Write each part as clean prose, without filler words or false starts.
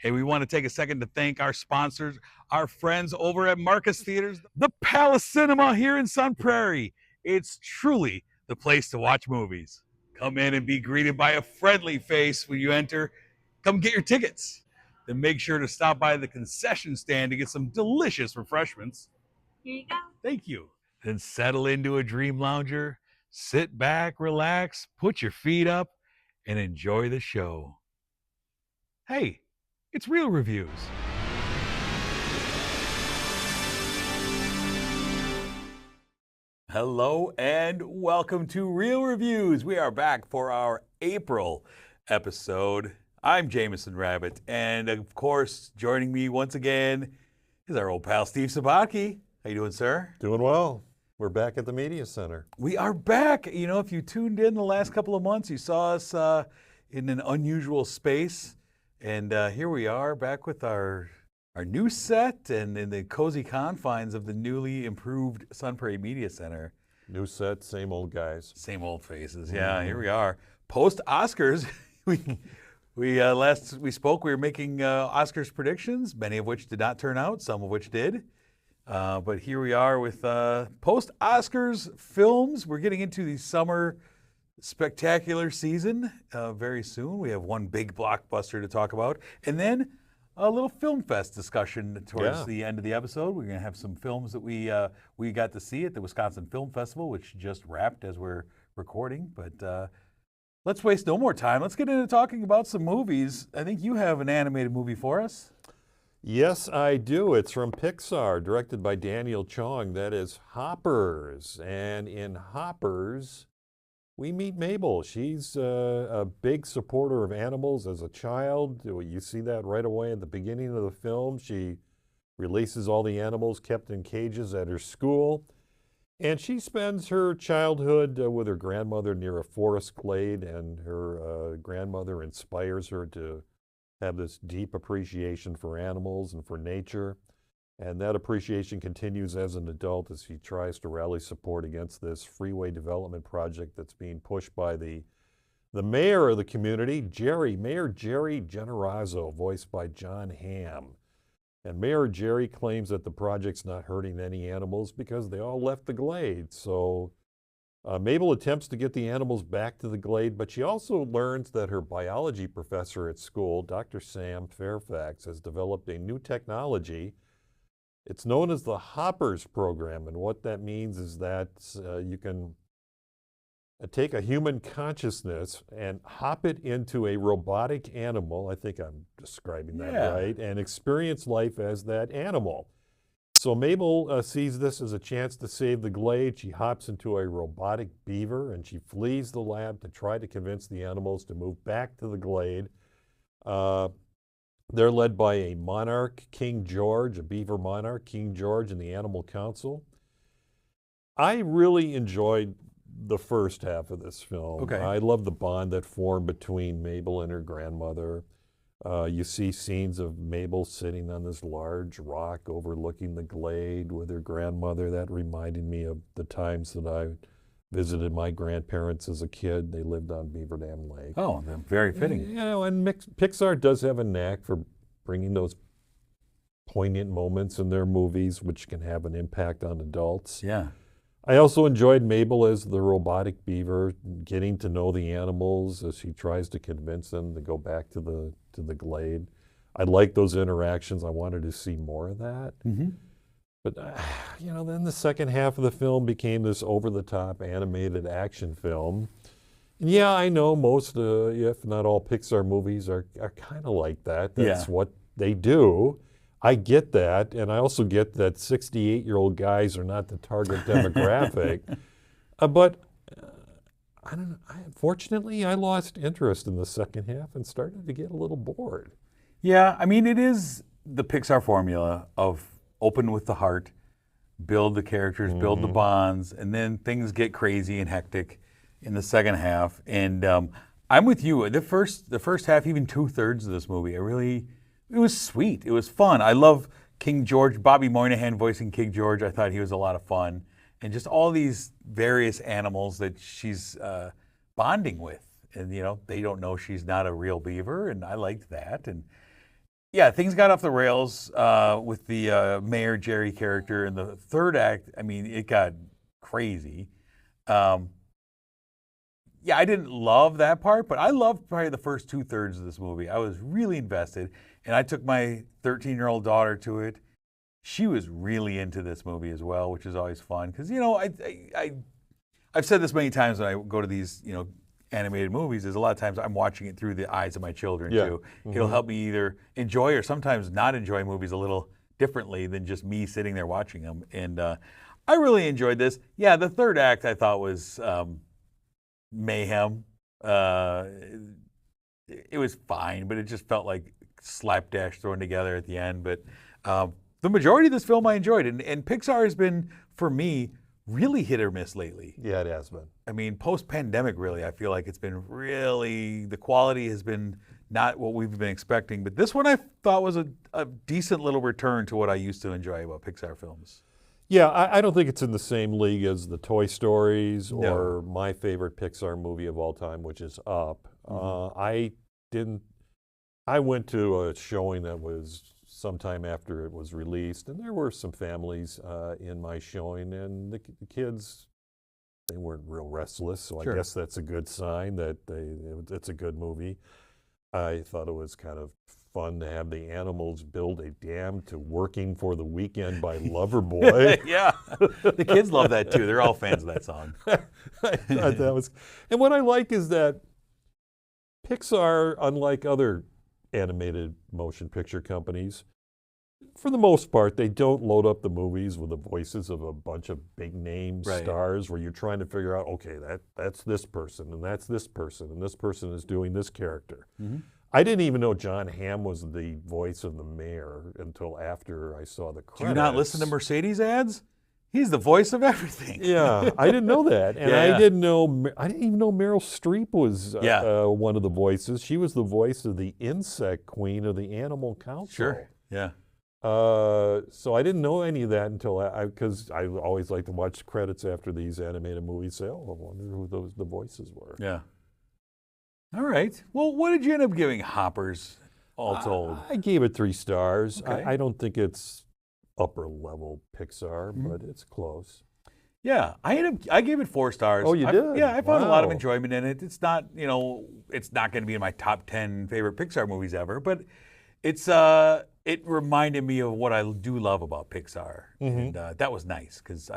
Hey, we want to take a second to thank our sponsors, our friends over at Marcus Theaters, the Palace Cinema here in Sun Prairie. It's truly the place to watch movies. Come in and be greeted by a friendly face when you enter. Come get your tickets. Then make sure to stop by the concession stand to get some delicious refreshments. Here you go. Thank you. Then settle into a dream lounger, sit back, relax, put your feet up, and enjoy the show. Hey, it's Real Reviews. Hello and welcome to Real Reviews. We are back for our April episode. I'm Jameson Rabbit, and of course, joining me once again is our old pal Steve Sabaki. How you doing, sir? Doing well. We're back at the Media Center. We are back. You know, if you tuned in the last couple of months, you saw us in an unusual space. And here we are back with our new set and in the cozy confines of the newly improved Sun Prairie Media Center. New set, same old guys. Same old faces. Yeah, here we are. Post Oscars, last we spoke, we were making Oscars predictions, many of which did not turn out, some of which did. But here we are with post Oscars films. We're getting into the summer spectacular season very soon. We have one big blockbuster to talk about, and then a little film fest discussion towards the end of the episode. We're going to have some films that we got to see at the Wisconsin Film Festival, which just wrapped as we're recording. But let's waste no more time. Let's get into talking about some movies. I think you have an animated movie for us. Yes, I do. It's from Pixar, directed by Daniel Chong. That is Hoppers. And in Hoppers, we meet Mabel. She's a big supporter of animals as a child. You see that right away at the beginning of the film. She releases all the animals kept in cages at her school. And she spends her childhood with her grandmother near a forest glade, and her grandmother inspires her to have this deep appreciation for animals and for nature. And that appreciation continues as an adult as she tries to rally support against this freeway development project that's being pushed by the mayor of the community, Mayor Jerry Generazzo, voiced by John Hamm. And Mayor Jerry claims that the project's not hurting any animals because they all left the glade. So Mabel attempts to get the animals back to the glade, but she also learns that her biology professor at school, Dr. Sam Fairfax, has developed a new technology. It's known as the Hoppers program, and what that means is that you can take a human consciousness and hop it into a robotic animal, I think I'm describing that right, and experience life as that animal. So Mabel sees this as a chance to save the glade. She hops into a robotic beaver and she flees the lab to try to convince the animals to move back to the glade. They're led by a monarch, King George, a beaver monarch, King George, and the Animal Council. I really enjoyed the first half of this film. Okay. I love the bond that formed between Mabel and her grandmother. You see scenes of Mabel sitting on this large rock overlooking the glade with her grandmother. That reminded me of the times that I visited my grandparents as a kid. They lived on Beaver Dam Lake. Oh, very fitting. You know, and Pixar does have a knack for bringing those poignant moments in their movies, which can have an impact on adults. Yeah. I also enjoyed Mabel as the robotic beaver, getting to know the animals as she tries to convince them to go back to the glade. I like those interactions. I wanted to see more of that. Mm-hmm. But, you know, then the second half of the film became this over-the-top animated action film. And yeah, I know most, if not all, Pixar movies are kind of like that. That's what they do. I get that, and I also get that 68-year-old guys are not the target demographic. But I don't know. Unfortunately, I lost interest in the second half and started to get a little bored. Yeah, I mean, it is the Pixar formula of open with the heart, build the characters, build the bonds, and then things get crazy and hectic in the second half. And I'm with you. The first half, even 2/3 of this movie, it was sweet. It was fun. I love King George, Bobby Moynihan voicing King George. I thought he was a lot of fun. And just all these various animals that she's bonding with. And, you know, they don't know she's not a real beaver, and I liked that. And Yeah, things got off the rails with the Mayor Jerry character in the third act. I mean, it got crazy. Um, yeah, I didn't love that part, but I loved probably the first 2/3 of this movie. I was really invested, and I took my 13-year-old daughter to it. She was really into this movie as well, which is always fun because I've said this many times when I go to these animated movies. Is a lot of times I'm watching it through the eyes of my children too. It'll help me either enjoy or sometimes not enjoy movies a little differently than just me sitting there watching them. And I really enjoyed this. Yeah, the third act I thought was mayhem. It was fine, but it just felt like slapdash thrown together at the end. But the majority of this film I enjoyed, and Pixar has been, for me, really hit or miss lately. Yeah, it has been. I mean, post-pandemic, really, I feel like it's been really, the quality has been not what we've been expecting. But this one I thought was a decent little return to what I used to enjoy about Pixar films. Yeah, I don't think it's in the same league as the Toy Stories No. or my favorite Pixar movie of all time, which is Up. I went to a showing that was sometime after it was released, and there were some families in my showing, and the kids, they weren't real restless, so Sure. I guess that's a good sign that it's a good movie. I thought it was kind of fun to have the animals build a dam to Working for the Weekend by Loverboy. Yeah, the kids love that too. They're all fans of that song. I thought that was, and what I like is that Pixar, unlike other animated motion picture companies, for the most part, they don't load up the movies with the voices of a bunch of big name stars where you're trying to figure out, okay, that's this person, and that's this person, and this person is doing this character. I didn't even know John Hamm was the voice of the mayor until after I saw the credits. Do you not listen to Mercedes ads? He's the voice of everything. Yeah, I didn't know that, and I didn't even know Meryl Streep was one of the voices. She was the voice of the insect queen of the Animal Council. Sure. Yeah. So I didn't know any of that until because I always like to watch credits after these animated movies. Say, oh, I wonder who the voices were. Yeah. All right. Well, what did you end up giving Hoppers, all told? I gave it 3 stars. Okay. I don't think it's upper level Pixar, but it's close. Yeah, I gave it 4 stars. Oh, you did? Yeah, I found a lot of Wow. enjoyment in it. It's not, it's not going to be in my top 10 favorite Pixar movies ever, but it reminded me of what I do love about Pixar, and that was nice because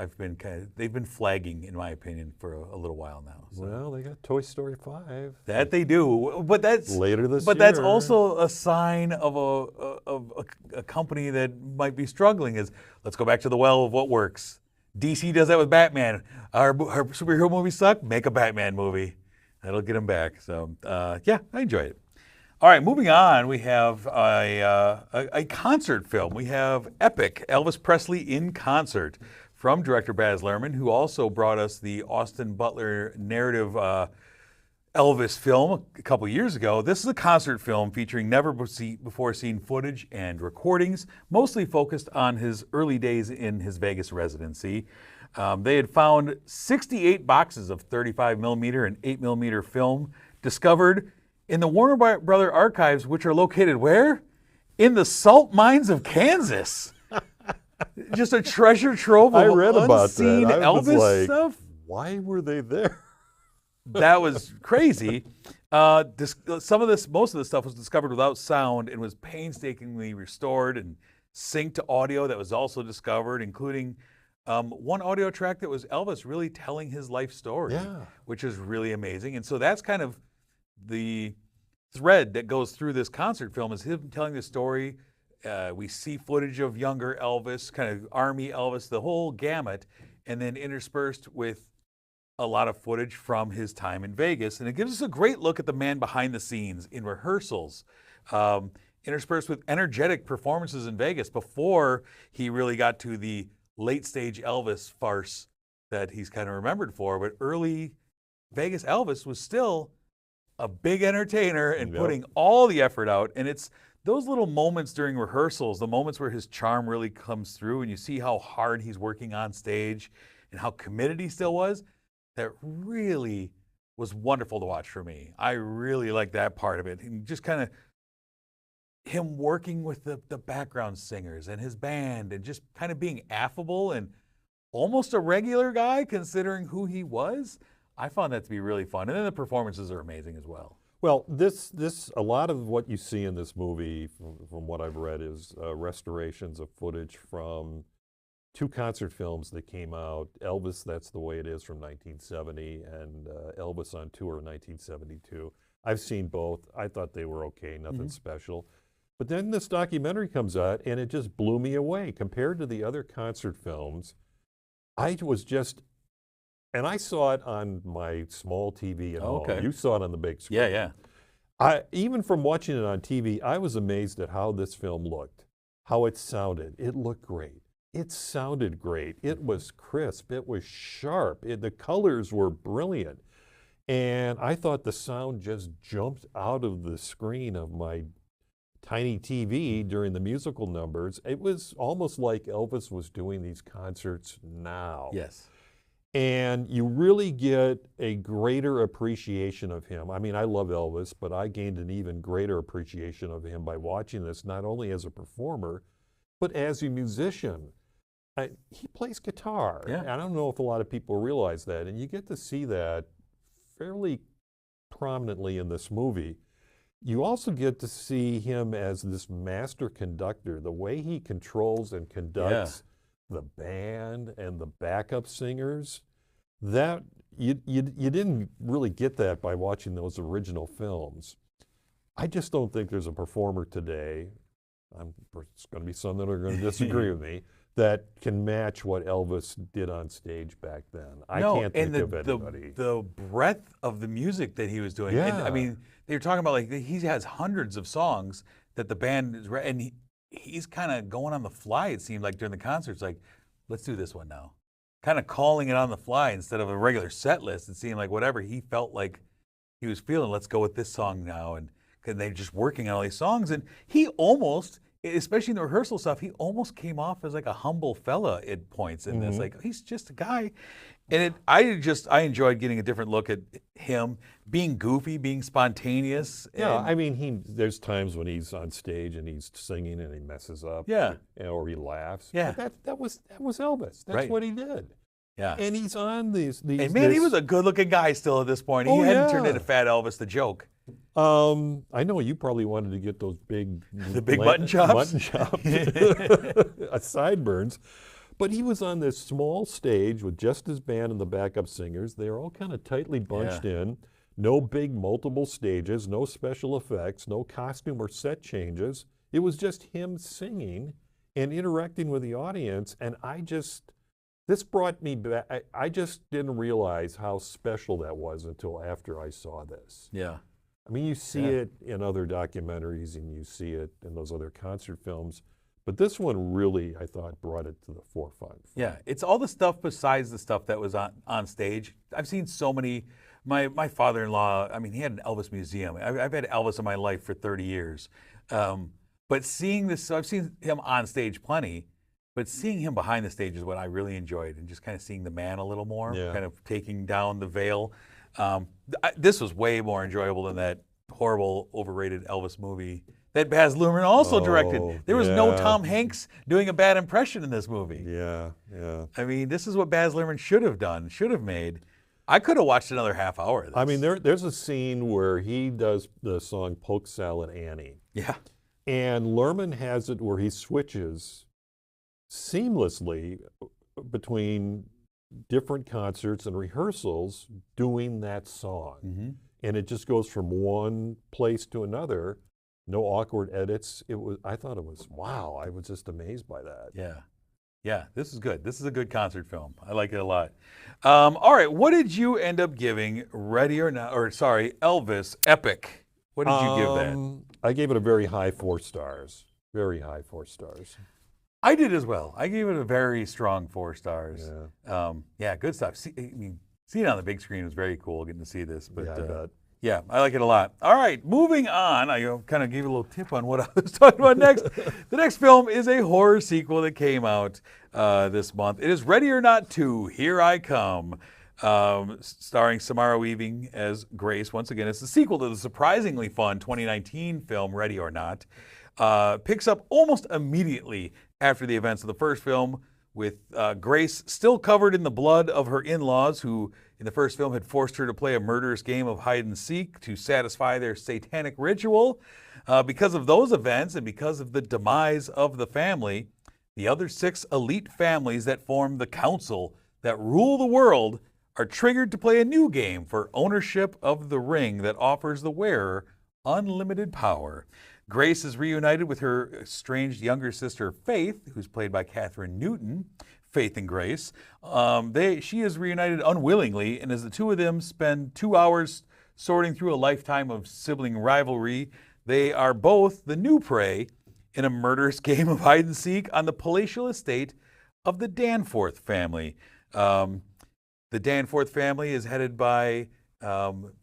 they've been flagging, in my opinion, for a little while now. So. Well, they got Toy Story 5. That they do, but that's later this year. But that's also a sign of a company that might be struggling. Is let's go back to the well of what works. DC does that with Batman. Our superhero movies suck. Make a Batman movie. That'll get them back. So yeah, I enjoy it. All right, moving on. We have a concert film. We have Epic, Elvis Presley in Concert, from director Baz Luhrmann, who also brought us the Austin Butler narrative Elvis film a couple years ago. This is a concert film featuring never-before-seen footage and recordings, mostly focused on his early days in his Vegas residency. They had found 68 boxes of 35mm and 8mm film discovered in the Warner Brother archives, which are located where? In the salt mines of Kansas. Just a treasure trove of I read about unseen that. I was Elvis like, stuff. why were they there? That was crazy. Most of the stuff was discovered without sound and was painstakingly restored and synced to audio that was also discovered, including one audio track that was Elvis really telling his life story, which is really amazing. And so that's kind of the thread that goes through this concert film, is him telling the story. We see footage of younger Elvis, kind of army Elvis, the whole gamut, and then interspersed with a lot of footage from his time in Vegas. And it gives us a great look at the man behind the scenes in rehearsals, interspersed with energetic performances in Vegas before he really got to the late stage Elvis farce that he's kind of remembered for. But early Vegas Elvis was still a big entertainer and putting all the effort out. And it's those little moments during rehearsals, the moments where his charm really comes through and you see how hard he's working on stage and how committed he still was, that really was wonderful to watch for me. I really like that part of it. And just kind of him working with the background singers and his band and just kind of being affable and almost a regular guy considering who he was. I found that to be really fun. And then the performances are amazing as well. Well, a lot of what you see in this movie, from what I've read, is restorations of footage from 2 concert films that came out. Elvis, That's the Way It Is from 1970, and Elvis on Tour in 1972. I've seen both. I thought they were okay, nothing special. But then this documentary comes out, and it just blew me away. Compared to the other concert films, I was just, and I saw it on my small TV at home. Okay. You saw it on the big screen. Yeah, yeah. Even from watching it on TV, I was amazed at how this film looked, how it sounded. It looked great. It sounded great. It was crisp. It was sharp. The colors were brilliant. And I thought the sound just jumped out of the screen of my tiny TV during the musical numbers. It was almost like Elvis was doing these concerts now. Yes. And you really get a greater appreciation of him. I mean, I love Elvis, but I gained an even greater appreciation of him by watching this, not only as a performer, but as a musician. He plays guitar. Yeah. I don't know if a lot of people realize that. And you get to see that fairly prominently in this movie. You also get to see him as this master conductor, the way he controls and conducts the band and the backup singers. That you didn't really get that by watching those original films. I just don't think there's a performer today, it's going to be some that are going to disagree with me, that can match what Elvis did on stage back then. I can't think of anybody. The breadth of the music that he was doing. Yeah. And, I mean, they were talking about, like, he has hundreds of songs that the band is, and he's kind of going on the fly, it seemed like, during the concerts, like, let's do this one now. Kind of calling it on the fly instead of a regular set list. It seemed like whatever he felt like he was feeling, let's go with this song now. And they're just working on all these songs. And he almost, especially in the rehearsal stuff, he almost came off as like a humble fella at points in this. Like, he's just a guy. And I enjoyed getting a different look at him being goofy, being spontaneous. Yeah, I mean, there's times when he's on stage and he's singing and he messes up. Yeah. Or he laughs. Yeah. But that was Elvis. That's Right. what he did. Yeah. And he's on these. And man, he was a good-looking guy still at this point. He hadn't turned into Fat Elvis the joke. I know you probably wanted to get those big, mutton chops? mutton chops, sideburns. But he was on this small stage with just his band and the backup singers. They were all kind of tightly bunched in. No big multiple stages, no special effects, no costume or set changes. It was just him singing and interacting with the audience. And this brought me back. I just didn't realize how special that was until after I saw this. Yeah. I mean, you see it in other documentaries and you see it in those other concert films, but this one really, I thought, brought it to the forefront. Yeah, it's all the stuff besides the stuff that was on stage. I've seen so many. My father-in-law, I mean, he had an Elvis museum. I've had Elvis in my life for 30 years. But seeing this, I've seen him on stage plenty, but seeing him behind the stage is what I really enjoyed, and just kind of seeing the man a little more, kind of taking down the veil. This was way more enjoyable than that horrible, overrated Elvis movie that Baz Luhrmann also directed. There was no Tom Hanks doing a bad impression in this movie. Yeah. I mean, this is what Baz Luhrmann should have done, should have made. I could have watched another half hour of this. I mean, there's a scene where he does the song Polk Salad Annie. Yeah. And Luhrmann has it where he switches seamlessly between different concerts and rehearsals doing that song. And it just goes from one place to another, no awkward edits. I thought it was, wow, I was just amazed by that. Yeah, this is good. This is a good concert film. I like it a lot. All right, what did you end up giving Elvis Epic? What did you give that? I gave it a very high 4 stars. Very high 4 stars. I did as well. I gave it a very strong 4 stars. Yeah. Good stuff. Seeing it on the big screen was very cool, getting to see this. But I bet. Yeah, I like it a lot. All right, moving on. I kind of gave a little tip on what I was talking about next. The next film is a horror sequel that came out this month. It is Ready or Not 2, Here I Come, starring Samara Weaving as Grace. Once again, it's the sequel to the surprisingly fun 2019 film Ready or Not. picks up almost immediately after the events of the first film, with Grace still covered in the blood of her in-laws, who in the first film had forced her to play a murderous game of hide and seek to satisfy their satanic ritual. Because of those events and because of the demise of the family, the other 6 elite families that form the council that rule the world are triggered to play a new game for ownership of the ring that offers the wearer unlimited power. Grace is reunited with her estranged younger sister, Faith, who's played by Katherine Newton, Faith and Grace. She is reunited unwillingly, and as the two of them spend 2 hours sorting through a lifetime of sibling rivalry, they are both the new prey in a murderous game of hide and seek on the palatial estate of the Danforth family. The Danforth family is headed by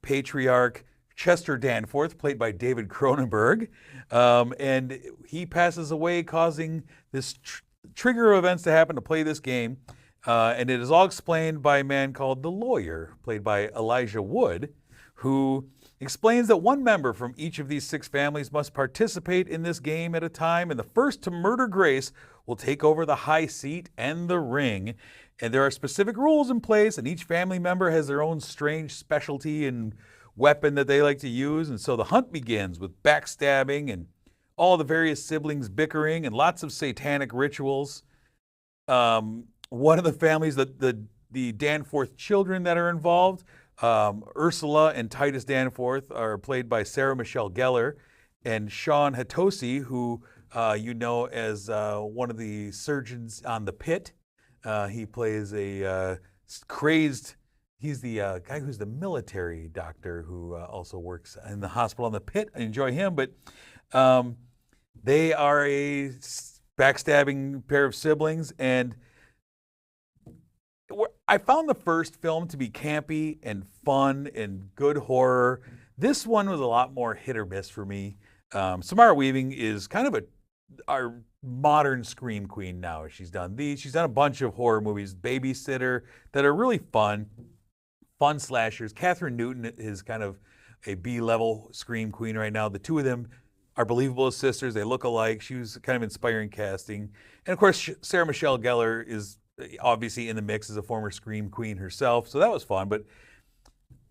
patriarch Chester Danforth, played by David Cronenberg, and he passes away, causing this trigger of events to happen to play this game, and it is all explained by a man called the Lawyer, played by Elijah Wood, who explains that one member from each of these 6 families must participate in this game at a time, and the first to murder Grace will take over the high seat and the ring. And there are specific rules in place, and each family member has their own strange specialty and weapon that they like to use. And so the hunt begins with backstabbing and all the various siblings bickering and lots of satanic rituals. One of the families, the Danforth children that are involved, Ursula and Titus Danforth, are played by Sarah Michelle Gellar, and Sean Hatosi, who you know as one of the surgeons on The Pit. He plays a crazed, he's the guy who's the military doctor who also works in the hospital on The Pit. I enjoy him, but they are a backstabbing pair of siblings, and I found the first film to be campy and fun and good horror. This one was a lot more hit or miss for me. Samara Weaving is kind of our modern scream queen now. She's done a bunch of horror movies, Babysitter, that are really fun slashers. Katherine Newton is kind of a B-level scream queen right now. The two of them are believable as sisters. They look alike. She was kind of inspiring casting. And of course, Sarah Michelle Gellar is obviously in the mix as a former scream queen herself. So that was fun. But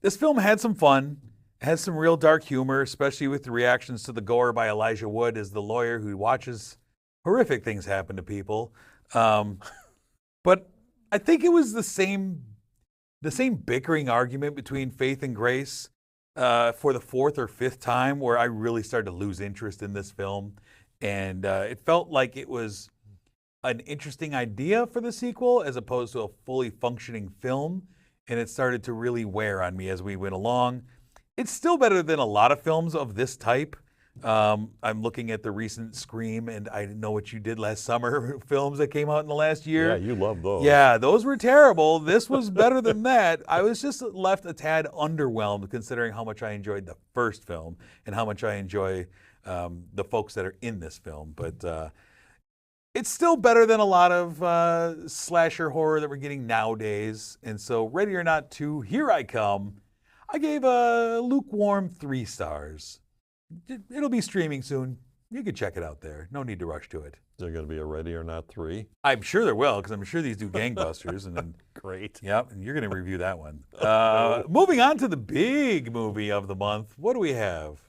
this film had some fun, has some real dark humor, especially with the reactions to the gore by Elijah Wood as the lawyer who watches horrific things happen to people. But I think it was the same bickering argument between Faith and Grace for the 4th or 5th time where I really started to lose interest in this film. And it felt like it was an interesting idea for the sequel as opposed to a fully functioning film. And it started to really wear on me as we went along. It's still better than a lot of films of this type. I'm looking at the recent Scream and I Know What You Did Last Summer films that came out in the last year. Yeah, you love those. Yeah, those were terrible. This was better than that. I was just left a tad underwhelmed considering how much I enjoyed the first film and how much I enjoy the folks that are in this film. But it's still better than a lot of slasher horror that we're getting nowadays. And so Ready or Not 2, Here I Come, I gave a lukewarm 3 stars. It'll be streaming soon. You can check it out there. No need to rush to it. Is there going to be a Ready or Not 3? I'm sure there will, because I'm sure these do gangbusters. And then, Great. Yep, and you're going to review that one. Moving on to the big movie of the month. What do we have?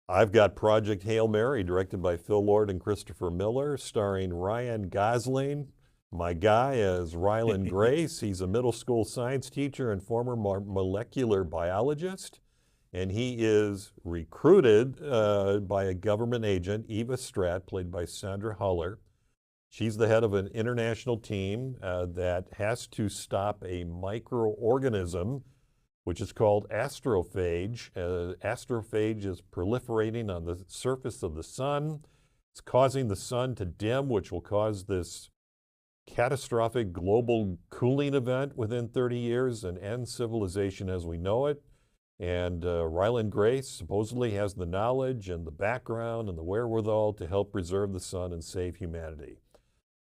I've got Project Hail Mary, directed by Phil Lord and Christopher Miller, starring Ryan Gosling. My guy is Ryland Grace. He's a middle school science teacher and former molecular biologist. And he is recruited by a government agent, Eva Stratt, played by Sandra Huller. She's the head of an international team that has to stop a microorganism, which is called astrophage. Astrophage is proliferating on the surface of the sun. It's causing the sun to dim, which will cause this catastrophic global cooling event within 30 years and end civilization as we know it. And Ryland Grace supposedly has the knowledge and the background and the wherewithal to help preserve the sun and save humanity.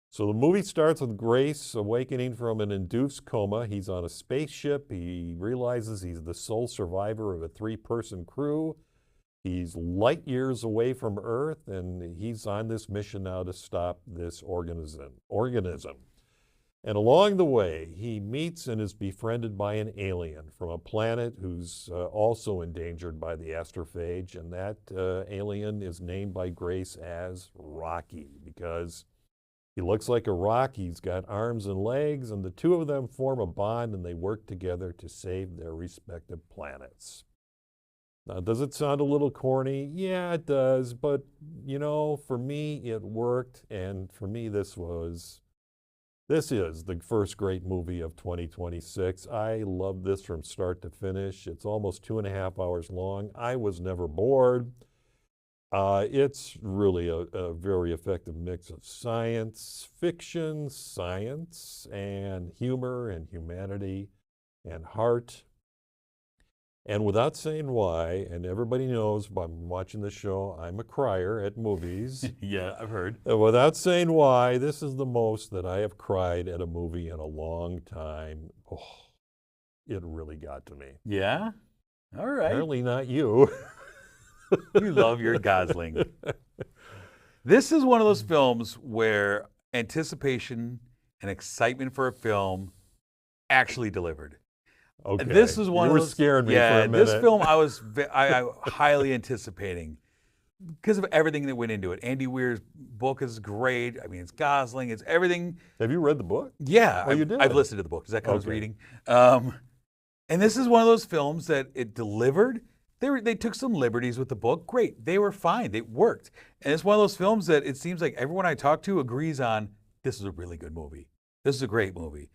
So the movie starts with Grace awakening from an induced coma. He's on a spaceship. He realizes he's the sole survivor of a 3-person crew. He's light years away from Earth, and he's on this mission now to stop this organism. And along the way, he meets and is befriended by an alien from a planet who's also endangered by the astrophage, and that alien is named by Grace as Rocky because he looks like a rock, he's got arms and legs, and the two of them form a bond and they work together to save their respective planets. Now, does it sound a little corny? Yeah, it does, but you know, for me, it worked, and for me, this is the first great movie of 2026. I love this from start to finish. It's almost 2.5 hours long. I was never bored. It's really a very effective mix of science fiction, science, and humor, and humanity, and heart. And without saying why, and everybody knows by watching the show, I'm a crier at movies. Yeah, I've heard. Without saying why, this is the most that I have cried at a movie in a long time. Oh, it really got to me. Yeah? All right. Apparently not you. You love your Gosling. This is one of those films where anticipation and excitement for a film actually delivered. Okay. This is one you of were those. scaring me Yeah, for a minute. this film I was I highly anticipating because of everything that went into it. Andy Weir's book is great. I mean, it's Gosling. It's everything. Have you read the book? Yeah, Oh, you did? I've listened to the book. Is that what I was Okay. reading? And this is one of those films that it delivered. They took some liberties with the book. Great. They were fine. They worked. And it's one of those films that it seems like everyone I talk to agrees on, this is a really good movie. This is a great movie.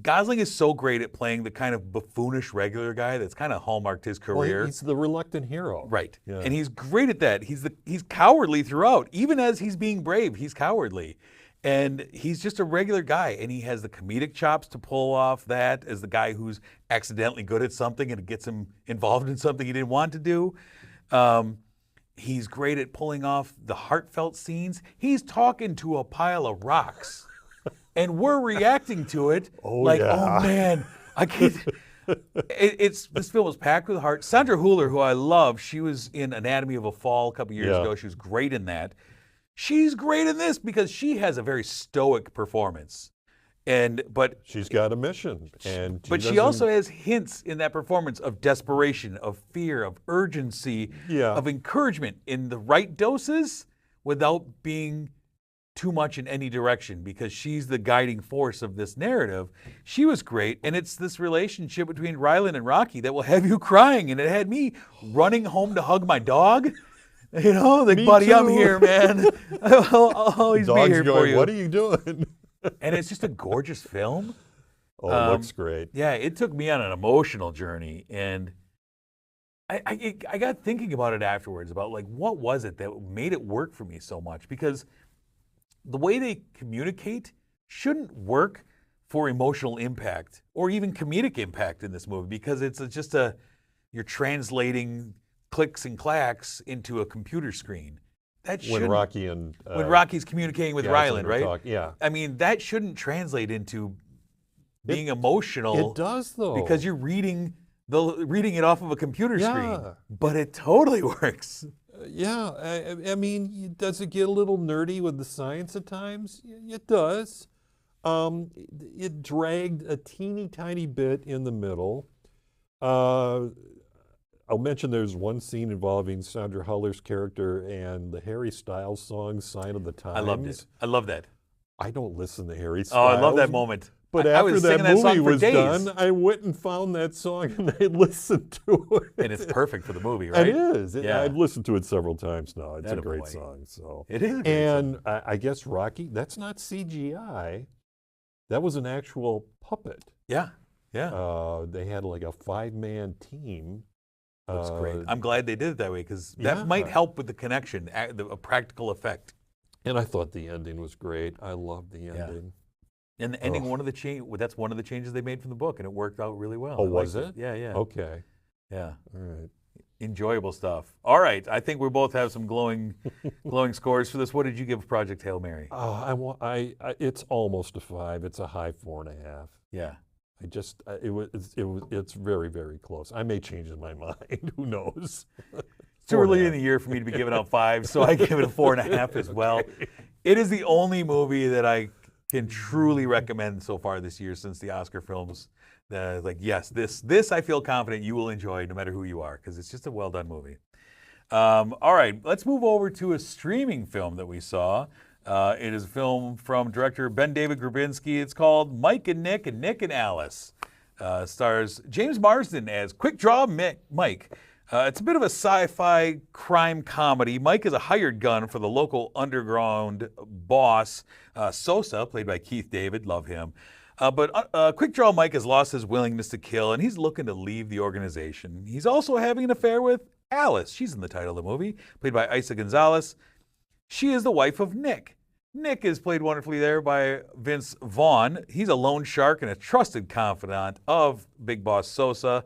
Gosling is so great at playing the kind of buffoonish regular guy that's kind of hallmarked his career. Well, he's the reluctant hero. Right. Yeah. And he's great at that. He's cowardly throughout. Even as he's being brave, he's cowardly. And he's just a regular guy, and he has the comedic chops to pull off that as the guy who's accidentally good at something and it gets him involved in something he didn't want to do. He's great at pulling off the heartfelt scenes. He's talking to a pile of rocks, and we're reacting to it like, yeah. oh man, I can't. This film was packed with heart. Sandra Hüller, who I love, she was in Anatomy of a Fall a couple years ago. She was great in that. She's great in this because she has a very stoic performance, but she's got a mission, and she also has hints in that performance of desperation, of fear, of urgency, of encouragement in the right doses without being too much in any direction, because she's the guiding force of this narrative. She was great, and it's this relationship between Ryland and Rocky that will have you crying, and it had me running home to hug my dog. You know, like, Me buddy, too. I'm here, man. I'll always be Dog's here going, for you. what are you doing? And it's just a gorgeous film. Oh, it looks great. Yeah, it took me on an emotional journey, and I got thinking about it afterwards, about like, what was it that made it work for me so much? Because the way they communicate shouldn't work for emotional impact or even comedic impact in this movie, because it's just you're translating clicks and clacks into a computer screen. That When Rocky's communicating with Ryland, right? Yeah. I mean, that shouldn't translate into being emotional. It does, though. Because you're reading it off of a computer screen. But it totally works. I mean, does it get a little nerdy with the science at times? It does. It dragged a teeny tiny bit in the middle. I'll mention there's one scene involving Sandra Hüller's character and the Harry Styles song, Sign of the Times. I loved it. I love that. I don't listen to Harry Oh, Styles. I love that moment. But I after was that singing that movie song for was days. done, I went and found that song and I listened to it. And it's perfect for the movie, right? It is. Yeah. I've listened to it several times now. It's a great Attaboy. song. So It is a great And I guess Rocky, that's not CGI. That was an actual puppet. Yeah, yeah. They had like a 5-man team. That's great. I'm glad they did it that way, because that might help with the connection, a practical effect. And I thought the ending was great. I loved the ending. And the ending, that's one of the changes they made from the book, and it worked out really well. Oh, I was liked it? Yeah, yeah. Okay. Yeah. All right. Enjoyable stuff. All right. I think we both have some glowing scores for this. What did you give Project Hail Mary? It's almost a 5. It's a high 4.5. Yeah. It's very, very close. I may change in my mind. Who knows? It's too early in the year for me to be giving out 5, so I give it a 4.5 as well. Okay. It is the only movie that I can truly recommend so far this year since the Oscar films. Yes, this I feel confident you will enjoy no matter who you are, because it's just a well-done movie. All right, let's move over to a streaming film that we saw. It is a film from director Ben David Grabinski. It's called Mike and Nick and Alice. Stars James Marsden as Quick Draw Mike. It's a bit of a sci-fi crime comedy. Mike is a hired gun for the local underground boss, Sosa, played by Keith David. Love him. But Quick Draw Mike has lost his willingness to kill, and he's looking to leave the organization. He's also having an affair with Alice. She's in the title of the movie, played by Isa Gonzalez. She is the wife of Nick. Nick is played wonderfully there by Vince Vaughn. He's a loan shark and a trusted confidant of Big Boss Sosa.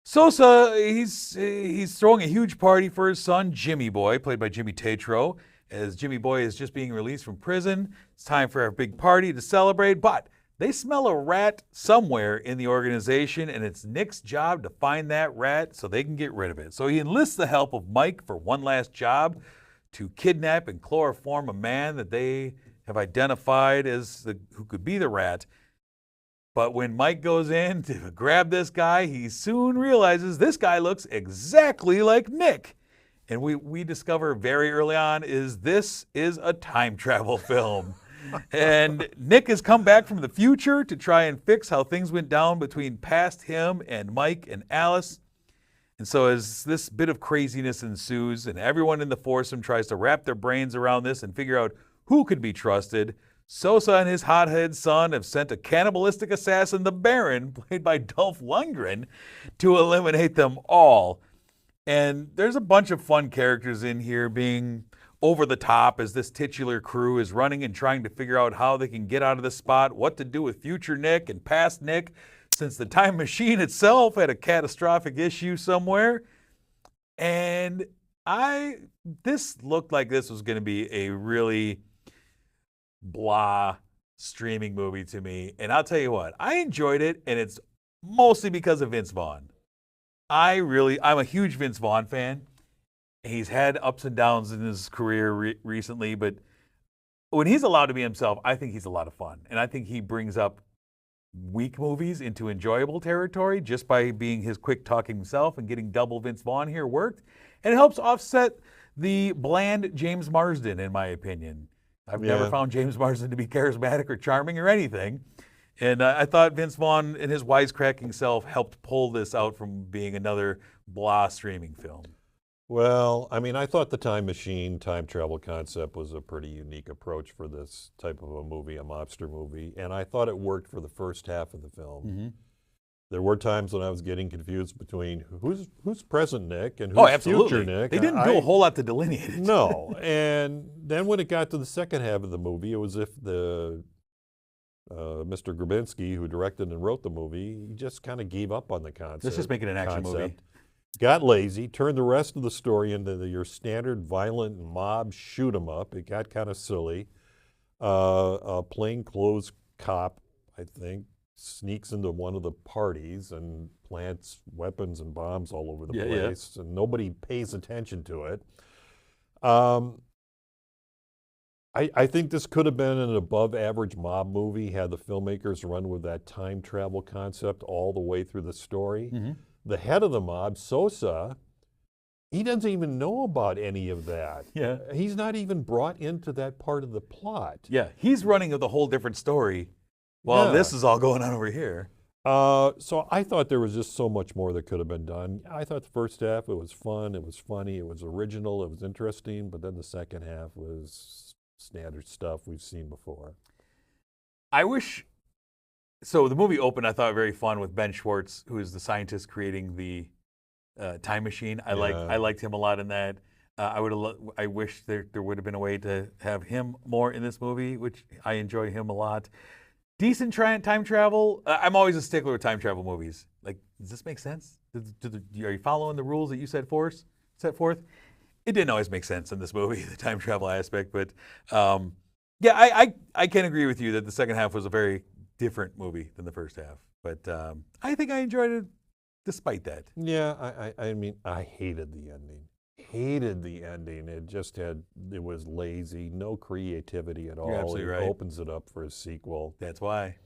Sosa, he's throwing a huge party for his son, Jimmy Boy, played by Jimmy Tatro. As Jimmy Boy is just being released from prison, it's time for a big party to celebrate, but they smell a rat somewhere in the organization, and it's Nick's job to find that rat so they can get rid of it. So he enlists the help of Mike for one last job, to kidnap and chloroform a man that they have identified as who could be the rat. But when Mike goes in to grab this guy, he soon realizes this guy looks exactly like Nick. And we discover very early on this is a time travel film. And Nick has come back from the future to try and fix how things went down between past him and Mike and Alice. And so as this bit of craziness ensues and everyone in the foursome tries to wrap their brains around this and figure out who could be trusted, Sosa and his hothead son have sent a cannibalistic assassin, the Baron, played by Dolph Lundgren, to eliminate them all. And there's a bunch of fun characters in here being over the top as this titular crew is running and trying to figure out how they can get out of the spot, what to do with future Nick and past Nick, since the time machine itself had a catastrophic issue somewhere. And this looked like this was going to be a really blah streaming movie to me. And I'll tell you what, I enjoyed it, and it's mostly because of Vince Vaughn. I'm a huge Vince Vaughn fan. He's had ups and downs in his career recently, but when he's allowed to be himself, I think he's a lot of fun. And I think he brings up weak movies into enjoyable territory just by being his quick talking himself, and getting double Vince Vaughn here worked. And it helps offset the bland James Marsden, in my opinion. I've never found James Marsden to be charismatic or charming or anything. And I thought Vince Vaughn and his wisecracking self helped pull this out from being another blah streaming film. Well, I mean, I thought the time machine, time travel concept was a pretty unique approach for this type of a movie, a mobster movie, and I thought it worked for the first half of the film. Mm-hmm. There were times when I was getting confused between who's present Nick and who's future Nick. They didn't do a whole lot to delineate it. No, and then when it got to the second half of the movie, it was as if the Mr. Grabinski, who directed and wrote the movie, he just kind of gave up on the concept. Let's just make it an action movie. Got lazy, turned the rest of the story into your standard violent mob shoot 'em up. It got kind of silly. A plainclothes cop, I think, sneaks into one of the parties and plants weapons and bombs all over the place, and nobody pays attention to it. I think this could have been an above-average mob movie had the filmmakers run with that time travel concept all the way through the story. Mm-hmm. The head of the mob, Sosa, he doesn't even know about any of that. Yeah. He's not even brought into that part of the plot. Yeah, he's running with a whole different story while this is all going on over here. So I thought there was just so much more that could have been done. I thought the first half, it was fun, it was funny, it was original, it was interesting, but then the second half was standard stuff we've seen before. So the movie opened, I thought, very fun with Ben Schwartz, who is the scientist creating the time machine. I liked him a lot in that. I wish there would have been a way to have him more in this movie, which I enjoy him a lot. Decent time travel. I'm always a stickler with time travel movies. Like, does this make sense? Are you following the rules that you set forth? It didn't always make sense in this movie, the time travel aspect. But I can agree with you that the second half was a very different movie than the first half. But I think I enjoyed it despite that. Yeah, I mean, I hated the ending. hated the ending. It was lazy, no creativity at all. You're absolutely It right. opens it up for a sequel. That's why.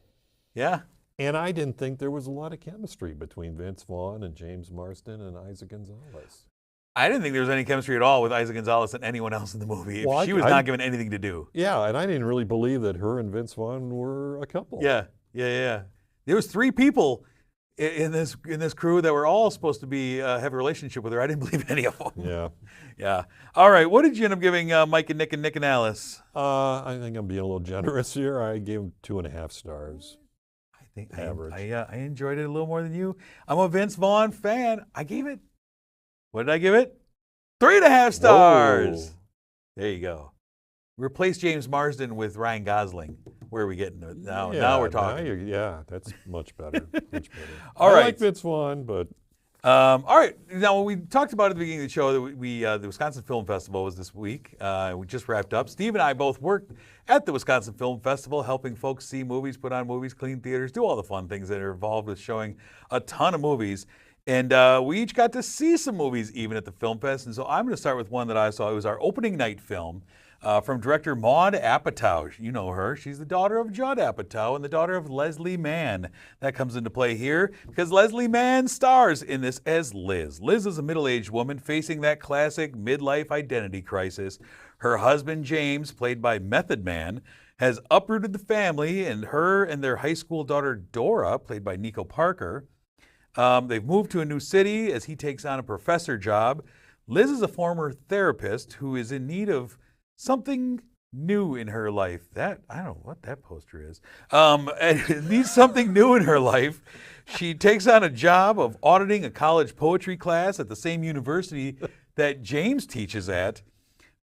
Yeah. And I didn't think there was a lot of chemistry between Vince Vaughn and James Marsden and Isaac Gonzalez. I didn't think there was any chemistry at all with Isaac Gonzalez and anyone else in the movie. Well, She was not given anything to do. Yeah, and I didn't really believe that her and Vince Vaughn were a couple. Yeah. There was 3 people in this crew that were all supposed to be have a relationship with her. I didn't believe any of them. Yeah. All right. What did you end up giving Mike and Nick and Alice? I think I'm being a little generous here. I gave him 2.5 stars. I think Average. I enjoyed it a little more than you. I'm a Vince Vaughn fan. I gave it. What did I give it? 3.5 stars. Whoa. There you go. Replace James Marsden with Ryan Gosling. Where are we getting it now? Yeah, Now we're talking. That's much better. Much better. All I right. like Vince Vaughn, but All right. Now, we talked about at the beginning of the show that the Wisconsin Film Festival was this week. We just wrapped up. Steve and I both worked at the Wisconsin Film Festival, helping folks see movies, put on movies, clean theaters, do all the fun things that are involved with showing a ton of movies. And we each got to see some movies even at the Film Fest. And so I'm going to start with one that I saw. It was our opening night film. From director Maud Apatow. You know her. She's the daughter of Judd Apatow and the daughter of Leslie Mann. That comes into play here because Leslie Mann stars in this as Liz. Liz is a middle-aged woman facing that classic midlife identity crisis. Her husband, James, played by Method Man, has uprooted the family, and her and their high school daughter, Dora, played by Nico Parker, they've moved to a new city as he takes on a professor job. Liz is a former therapist who is in need of something new in her life. I don't know what that poster is. Needs something new in her life. She takes on a job of auditing a college poetry class at the same university that James teaches at.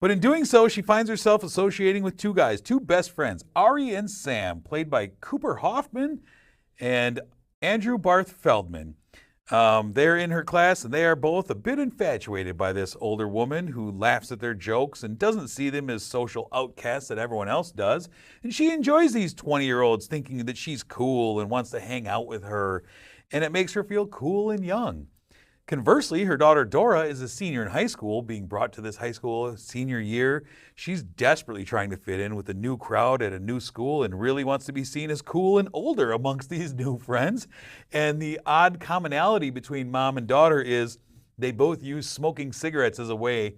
But in doing so, she finds herself associating with 2 guys, 2 best friends, Ari and Sam, played by Cooper Hoffman and Andrew Barth Feldman. They're in her class, and they are both a bit infatuated by this older woman who laughs at their jokes and doesn't see them as social outcasts that everyone else does. And she enjoys these 20-year-olds thinking that she's cool and wants to hang out with her, and it makes her feel cool and young. Conversely, her daughter Dora is a senior in high school, being brought to this high school senior year. She's desperately trying to fit in with a new crowd at a new school and really wants to be seen as cool and older amongst these new friends. And the odd commonality between mom and daughter is they both use smoking cigarettes as a way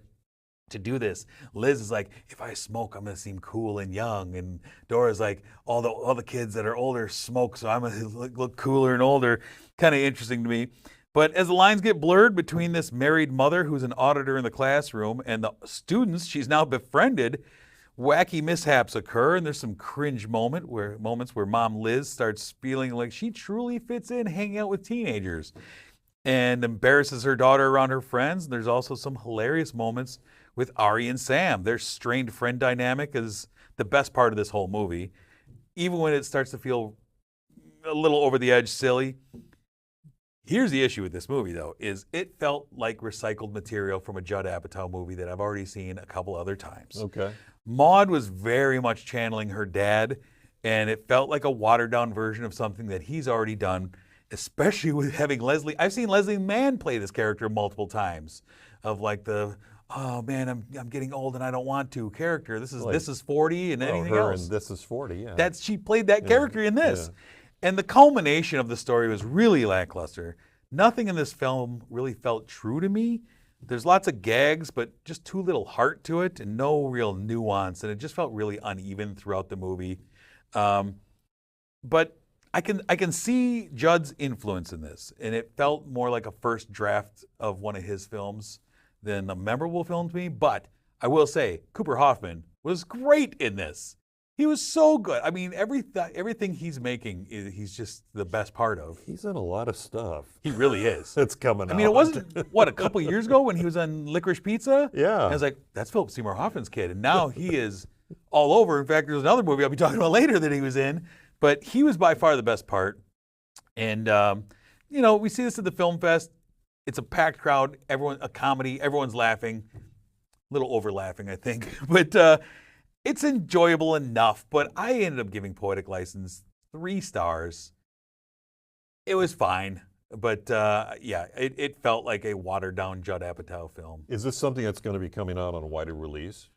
to do this. Liz is like, if I smoke, I'm going to seem cool and young. And Dora's like, all the kids that are older smoke, so I'm going to look cooler and older. Kind of interesting to me. But as the lines get blurred between this married mother who's an auditor in the classroom and the students she's now befriended, wacky mishaps occur, and there's some cringe moments where Mom Liz starts feeling like she truly fits in hanging out with teenagers and embarrasses her daughter around her friends. And there's also some hilarious moments with Ari and Sam. Their strained friend dynamic is the best part of this whole movie, even when it starts to feel a little over the edge silly. Here's the issue with this movie, though, is it felt like recycled material from a Judd Apatow movie that I've already seen a couple other times. okay. Maud was very much channeling her dad, and it felt like a watered-down version of something that he's already done, especially with having Leslie. I've seen Leslie Mann play this character multiple times, of like the, oh man, I'm getting old and I don't want to character. This is 40 and anything her else. and This Is 40, yeah. She played that character in this. Yeah. And the culmination of the story was really lackluster. Nothing in this film really felt true to me. There's lots of gags, but just too little heart to it and no real nuance. And it just felt really uneven throughout the movie. But I can see Judd's influence in this. And it felt more like a first draft of one of his films than a memorable film to me. But I will say, Cooper Hoffman was great in this. He was so good. I mean, everything he's making, he's just the best part of. He's in a lot of stuff. He really is. It's coming out. I mean, it wasn't, a couple years ago when he was on Licorice Pizza? Yeah. And I was like, that's Philip Seymour Hoffman's kid. And now he is all over. In fact, there's another movie I'll be talking about later that he was in. But he was by far the best part. And, we see this at the Film Fest. It's a packed crowd. A comedy. Everyone's laughing. A little over-laughing, I think. But it's enjoyable enough, but I ended up giving Poetic License 3 stars. It was fine. But yeah, it felt like a watered down Judd Apatow film. Is this something that's going to be coming out on a wider release?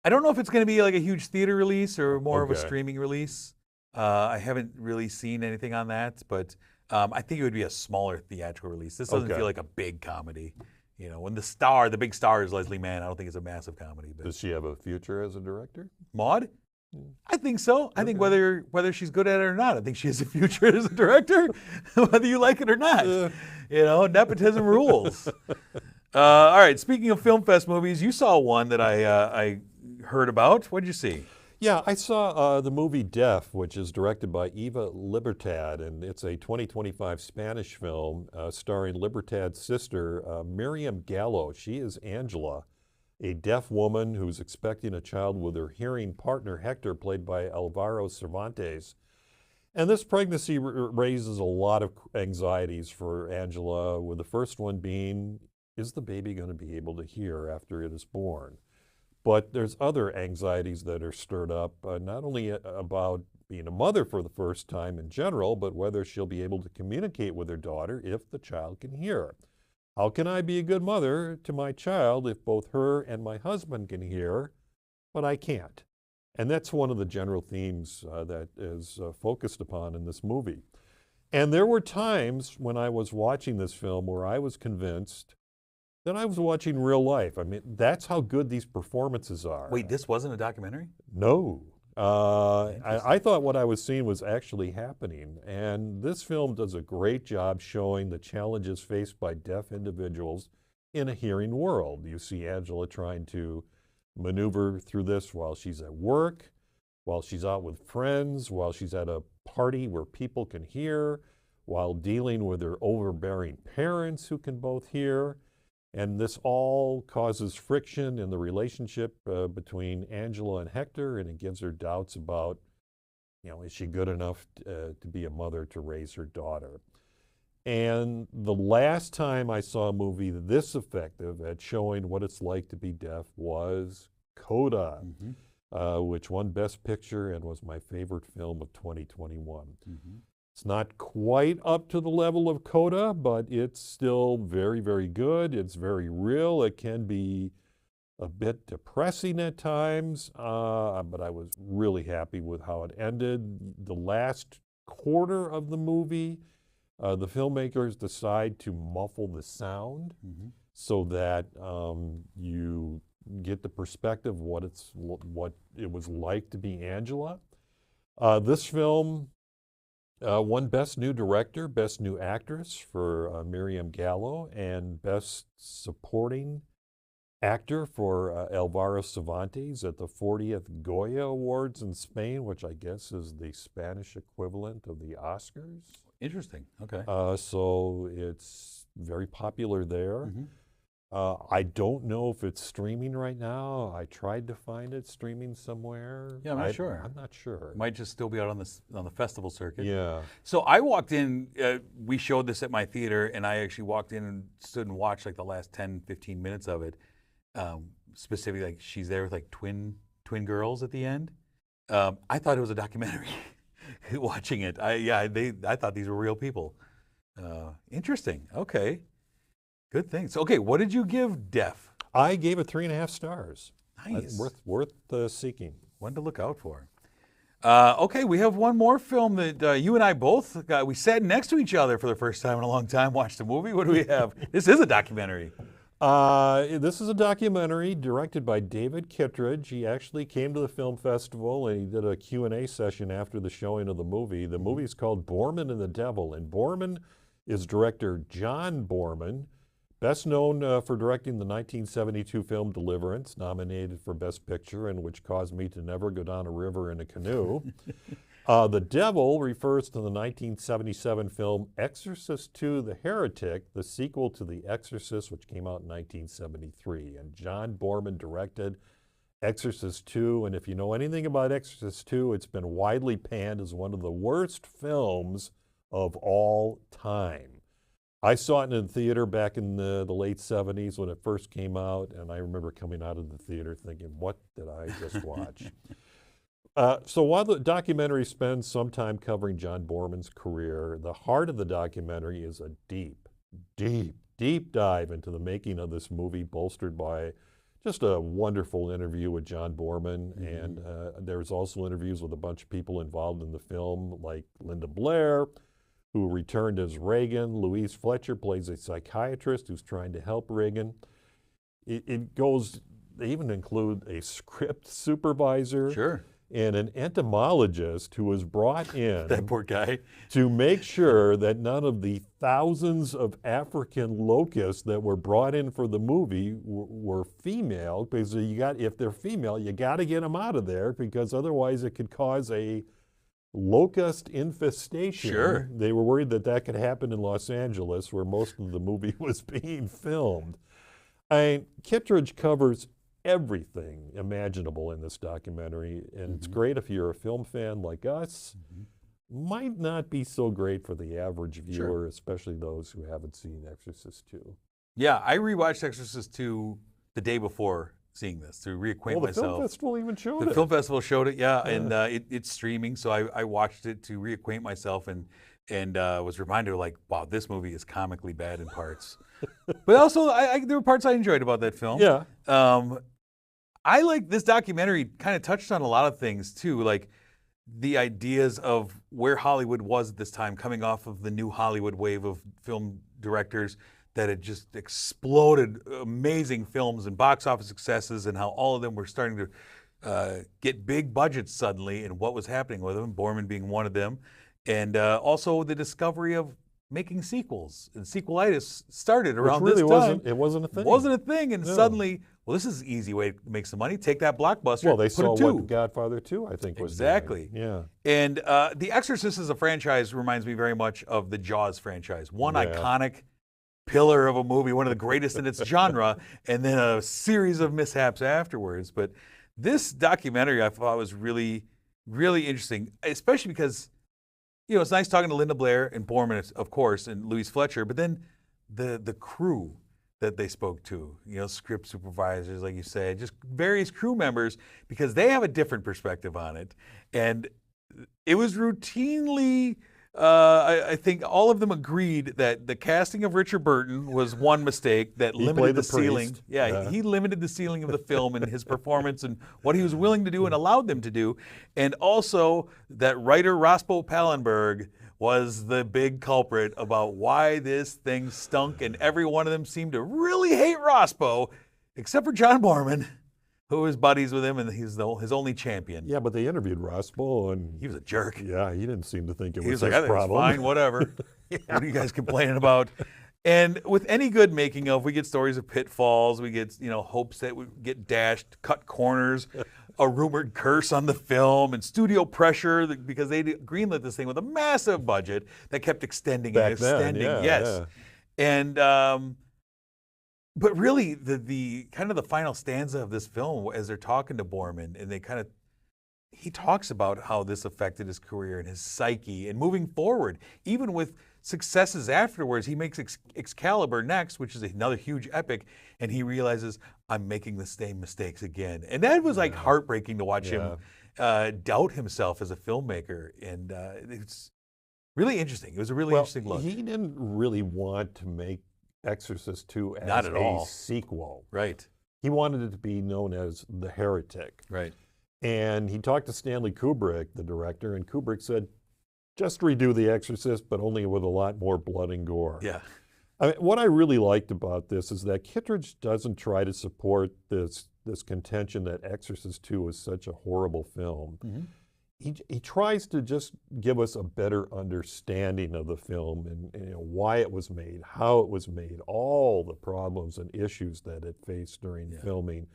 I don't know if it's going to be like a huge theater release or more of a Okay. streaming release. I haven't really seen anything on that, but I think it would be a smaller theatrical release. This doesn't Okay. feel like a big comedy. You know, when the big star is Leslie Mann, I don't think it's a massive comedy. But Does she have a future as a director? Maude? I think so. I think Okay. whether she's good at it or not, I think she has a future as a director, whether you like it or not. You know, nepotism rules. All right. Speaking of film fest movies, you saw one that I heard about. What did you see? Yeah, I saw the movie Deaf, which is directed by Eva Libertad, and it's a 2025 Spanish film starring Libertad's sister, Miriam Gallo. She is Angela, a deaf woman who's expecting a child with her hearing partner, Hector, played by Alvaro Cervantes. And this pregnancy raises a lot of anxieties for Angela, with the first one being, is the baby going to be able to hear after it is born? But there's other anxieties that are stirred up, not only about being a mother for the first time in general, but whether she'll be able to communicate with her daughter if the child can hear. How can I be a good mother to my child if both her and my husband can hear, but I can't? And that's one of the general themes that is focused upon in this movie. And there were times when I was watching this film where I was convinced that I was watching real life. I mean, that's how good these performances are. Wait, this wasn't a documentary? No. I thought what I was seeing was actually happening. And this film does a great job showing the challenges faced by deaf individuals in a hearing world. You see Angela trying to maneuver through this while she's at work, while she's out with friends, while she's at a party where people can hear, while dealing with her overbearing parents who can both hear. And this all causes friction in the relationship between Angela and Hector, and it gives her doubts about, you know, is she good enough to be a mother to raise her daughter? And the last time I saw a movie this effective at showing what it's like to be deaf was Coda, which won Best Picture and was my favorite film of 2021. It's not quite up to the level of Coda, but it's still very, very good. It's very real. It can be a bit depressing at times, but I was really happy with how it ended. The last quarter of the movie, the filmmakers decide to muffle the sound so that you get the perspective of what it was like to be Angela. This film won Best New Director, Best New Actress for Miriam Gallo, and Best Supporting Actor for Alvaro Cervantes at the 40th Goya Awards in Spain, which I guess is the Spanish equivalent of the Oscars. Interesting. Okay. So it's very popular there. I don't know if it's streaming right now. I tried to find it streaming somewhere. Yeah, I'm not sure. I'm not sure. It might just still be out on the festival circuit. Yeah. So I walked in, we showed this at my theater, and I actually walked in and stood and watched like the last 10, 15 minutes of it. Specifically, like she's there with like twin girls at the end. I thought it was a documentary watching it. I thought these were real people. Interesting. Okay. Good things. Okay, what did you give Deaf? I gave it 3.5 stars. Nice. Worth seeking. One to look out for. Okay, we have one more film that you and I both got. We sat next to each other for the first time in a long time, watched a movie. What do we have? This is a documentary. This is a documentary directed by David Kittredge. He actually came to the film festival and he did a Q&A session after the showing of the movie. The movie is called Boorman and the Devil, and Boorman is director John Boorman, best known for directing the 1972 film Deliverance, nominated for Best Picture, and which caused me to never go down a river in a canoe. The Devil refers to the 1977 film Exorcist II: The Heretic, the sequel to The Exorcist, which came out in 1973. And John Boorman directed Exorcist II, and if you know anything about Exorcist II, it's been widely panned as one of the worst films of all time. I saw it in the theater back in the late 70s when it first came out, and I remember coming out of the theater thinking, what did I just watch? So while the documentary spends some time covering John Borman's career, the heart of the documentary is a deep, deep, deep dive into the making of this movie, bolstered by just a wonderful interview with John Borman. And there's also interviews with a bunch of people involved in the film, like Linda Blair, who returned as Reagan. Louise Fletcher plays a psychiatrist who's trying to help Reagan. It goes, they even include a script supervisor. Sure. And an entomologist who was brought in That poor guy. to make sure that none of the thousands of African locusts that were brought in for the movie were female, because if they're female, you got to get them out of there, because otherwise it could cause a locust infestation. Sure. They were worried that that could happen in Los Angeles, where most of the movie was being filmed. Kittredge covers everything imaginable in this documentary, and it's great if you're a film fan like us. Might not be so great for the average viewer, especially those who haven't seen Exorcist 2. Yeah, I rewatched Exorcist 2 the day before seeing this to reacquaint myself. The film festival even showed it. The film festival showed it, and it's streaming, so I watched it to reacquaint myself and was reminded, like, wow, this movie is comically bad in parts. But also, there were parts I enjoyed about that film. Yeah. I like this documentary kind of touched on a lot of things too, like the ideas of where Hollywood was at this time, coming off of the new Hollywood wave of film directors that had just exploded, amazing films and box office successes, and how all of them were starting to get big budgets suddenly, and what was happening with them, Borman being one of them. And also the discovery of making sequels, and sequelitis started around this time. It wasn't a thing. It wasn't a thing, and suddenly, well, this is an easy way to make some money. Take that blockbuster. Well, they put saw it two. what Godfather 2, I think, was Exactly. doing. Yeah. And The Exorcist as a franchise reminds me very much of the Jaws franchise. One iconic pillar of a movie, one of the greatest in its genre, and then a series of mishaps afterwards. But this documentary I thought was really, really interesting, especially because, it's nice talking to Linda Blair and Borman, of course, and Louise Fletcher, but then the crew that they spoke to, script supervisors, like you said, just various crew members, because they have a different perspective on it. And it was routinely, I think all of them agreed that the casting of Richard Burton was one mistake that limited the ceiling. priest. Yeah, he limited the ceiling of the film and his performance and what he was willing to do and allowed them to do. And also that writer Rospo Pallenberg was the big culprit about why this thing stunk, and every one of them seemed to really hate Rospo, except for John Borman, who was buddies with him, and he's his only champion. Yeah, but they interviewed Rospo, and He was a jerk. yeah, he didn't seem to think it He was was like, his I think problem. it's fine, whatever. What are you guys complaining about? And with any good making of, we get stories of pitfalls, we get, hopes that would get dashed, cut corners, a rumored curse on the film, and studio pressure because they greenlit this thing with a massive budget that kept extending Back and then, extending. yeah, Yes. yeah. And but really the kind of the final stanza of this film, as they're talking to Borman, and he talks about how this affected his career and his psyche, and moving forward, even with successes afterwards, he makes Excalibur next, which is another huge epic, and he realizes, I'm making the same mistakes again. And that was like heartbreaking to watch him doubt himself as a filmmaker. And it's really interesting. It was a really interesting look. He didn't really want to make Exorcist 2 as Not at all. sequel. Right. He wanted it to be known as The Heretic. Right. And he talked to Stanley Kubrick, the director, and Kubrick said, just redo The Exorcist, but only with a lot more blood and gore. Yeah. What I really liked about this is that Kittredge doesn't try to support this contention that Exorcist 2 is such a horrible film. Mm-hmm. He tries to just give us a better understanding of the film and why it was made, how it was made, all the problems and issues that it faced during filming.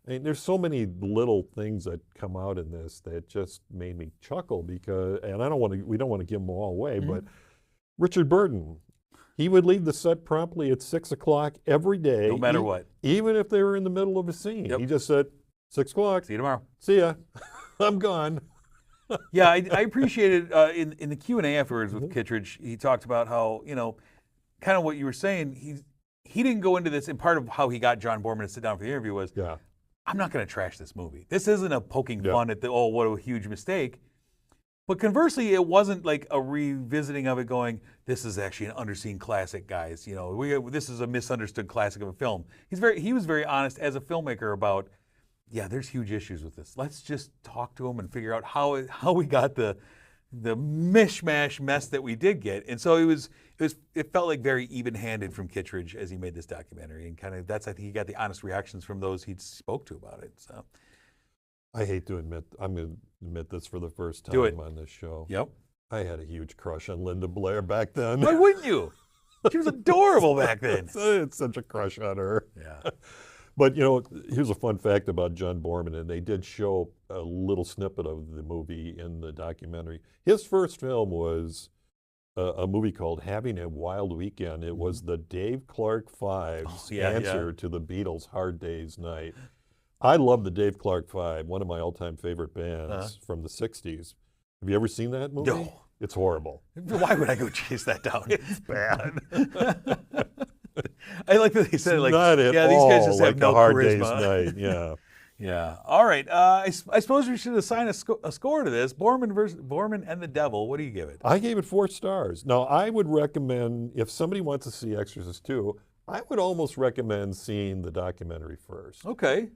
I mean, there's so many little things that come out in this that just made me chuckle because, and we don't want to give them all away, but Richard Burton, he would leave the set promptly at 6 o'clock every day. No matter what. Even if they were in the middle of a scene. Yep. He just said, 6 o'clock. See you tomorrow. See ya. I'm gone. Yeah, I appreciated in the Q&A afterwards with Kittredge, he talked about how, kind of what you were saying, he didn't go into this, and part of how he got John Borman to sit down for the interview was, I'm not going to trash this movie. This isn't a poking fun at oh, what a huge mistake. But conversely, it wasn't like a revisiting of it going, this is actually an underseen classic, guys. You know, this is a misunderstood classic of a film. He was very honest as a filmmaker about, yeah, there's huge issues with this. Let's just talk to him and figure out how we got the mishmash mess that we did get. And so it felt like very even-handed from Kittredge as he made this documentary. And kind of I think he got the honest reactions from those he spoke to about it. So I hate to admit, I'm going to admit this for the first Do it. time on this show. Yep. I had a huge crush on Linda Blair back then. Why wouldn't you? She was adorable back then. It's such a crush on her. Yeah. But, you know, here's a fun fact about John Borman, and they did show a little snippet of the movie in the documentary. His first film was a movie called Having a Wild Weekend. It was the Dave Clark Five's answer to the Beatles' Hard Day's Night. I love the Dave Clark Five, one of my all-time favorite bands from the 60s. Have you ever seen that movie? No. It's horrible. Why would I go chase that down? It's bad. I like that they said, like, Not at these all guys just like have no a Hard charisma. Day's Night, yeah. Yeah. All right. I suppose we should assign a score to this. Borman and the Devil. What do you give it? I gave it 4 stars. Now, I would recommend, if somebody wants to see Exorcist 2, I would almost recommend seeing the documentary first. Okay.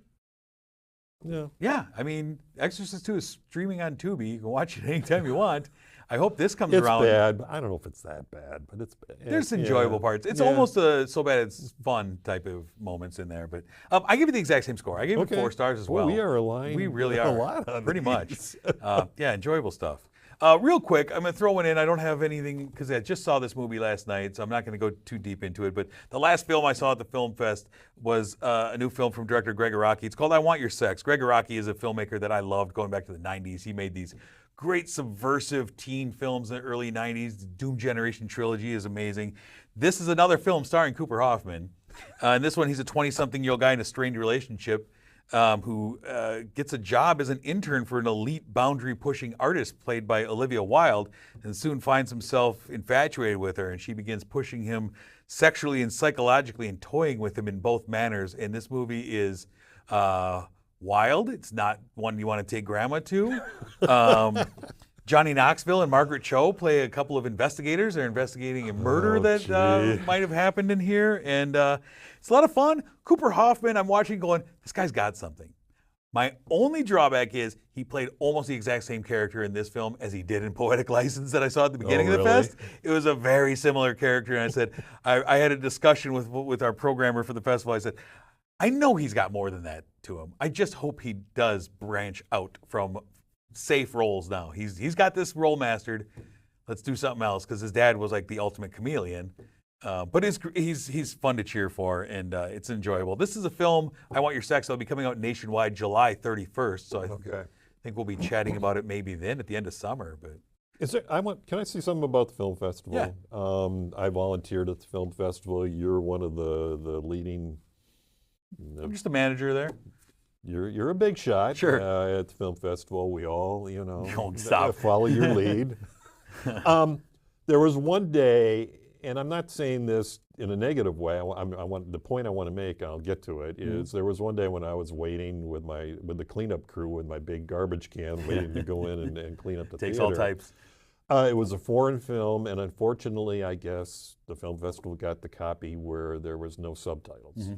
Yeah. Yeah. I mean, Exorcist 2 is streaming on Tubi. You can watch it anytime you want. I hope this comes It's around. bad. But I don't know if it's that bad, but it's bad. There's enjoyable parts. It's almost so bad it's fun type of moments in there. But I give it the exact same score. I gave it 4 stars as well. We are aligned. We really are. A lot on pretty these. much. Yeah, enjoyable stuff. Real quick, I'm going to throw one in. I don't have anything because I just saw this movie last night, so I'm not going to go too deep into it. But the last film I saw at the Film Fest was a new film from director Greg Araki. It's called I Want Your Sex. Greg Araki is a filmmaker that I loved going back to the 90s. He made these great subversive teen films in the early 90s. The Doom Generation trilogy is amazing. This is another film starring Cooper Hoffman. In this one, he's a 20-something-year-old guy in a strained relationship who gets a job as an intern for an elite boundary-pushing artist played by Olivia Wilde, and soon finds himself infatuated with her, and she begins pushing him sexually and psychologically and toying with him in both manners. And this movie is wild. It's not one you want to take grandma to. Johnny Knoxville and Margaret Cho play a couple of investigators. They're investigating a murder that might have happened in here. And it's a lot of fun. Cooper Hoffman, I'm watching going, this guy's got something. My only drawback is he played almost the exact same character in this film as he did in Poetic License that I saw at the beginning of the fest. It was a very similar character. And I said, I had a discussion with our programmer for the festival. I said, I know he's got more than that to him. I just hope he does branch out from safe roles now. He's got this role mastered. Let's do something else, because his dad was like the ultimate chameleon. But he's fun to cheer for, and it's enjoyable. This is a film, I Want Your Sex, that'll be coming out nationwide July 31st. So I think we'll be chatting about it maybe then at the end of summer. But can I say something about the film festival? Yeah. I volunteered at the film festival. You're one of the leading. I'm just a manager there. You're a big shot. Sure. At the film festival, we all Don't stop. follow your lead. There was one day, and I'm not saying this in a negative way. The point I want to make, I'll get to it, is there was one day when I was waiting with the cleanup crew with my big garbage can, waiting to go in and clean up the Takes theater. all types. It was a foreign film, and unfortunately, I guess the film festival got the copy where there was no subtitles.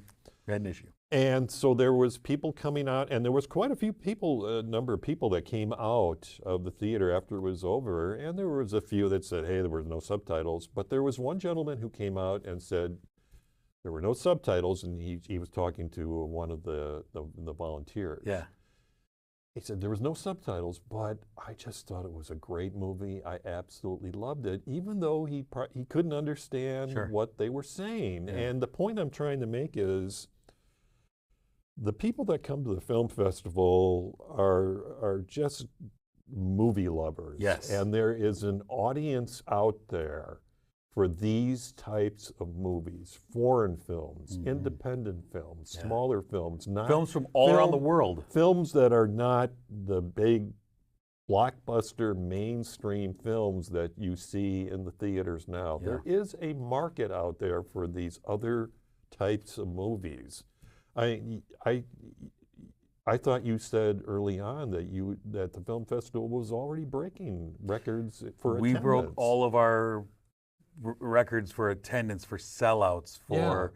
We had an issue. And so there was people coming out, and there was quite a few people, a number of people that came out of the theater after it was over, and there was a few that said, hey, there were no subtitles. But there was one gentleman who came out and said there were no subtitles, and he was talking to one of the volunteers. Yeah. He said there was no subtitles, but I just thought it was a great movie. I absolutely loved it, even though he couldn't understand what they were saying. Yeah. And the point I'm trying to make is the people that come to the film festival are just movie lovers. Yes. And there is an audience out there for these types of movies, foreign films, independent films, smaller films, not films from all around the world. Films that are not the big blockbuster mainstream films that you see in the theaters now. Yeah. There is a market out there for these other types of movies. I thought you said early on that the film festival was already breaking records for We attendance. broke all of our records for attendance, for sellouts, for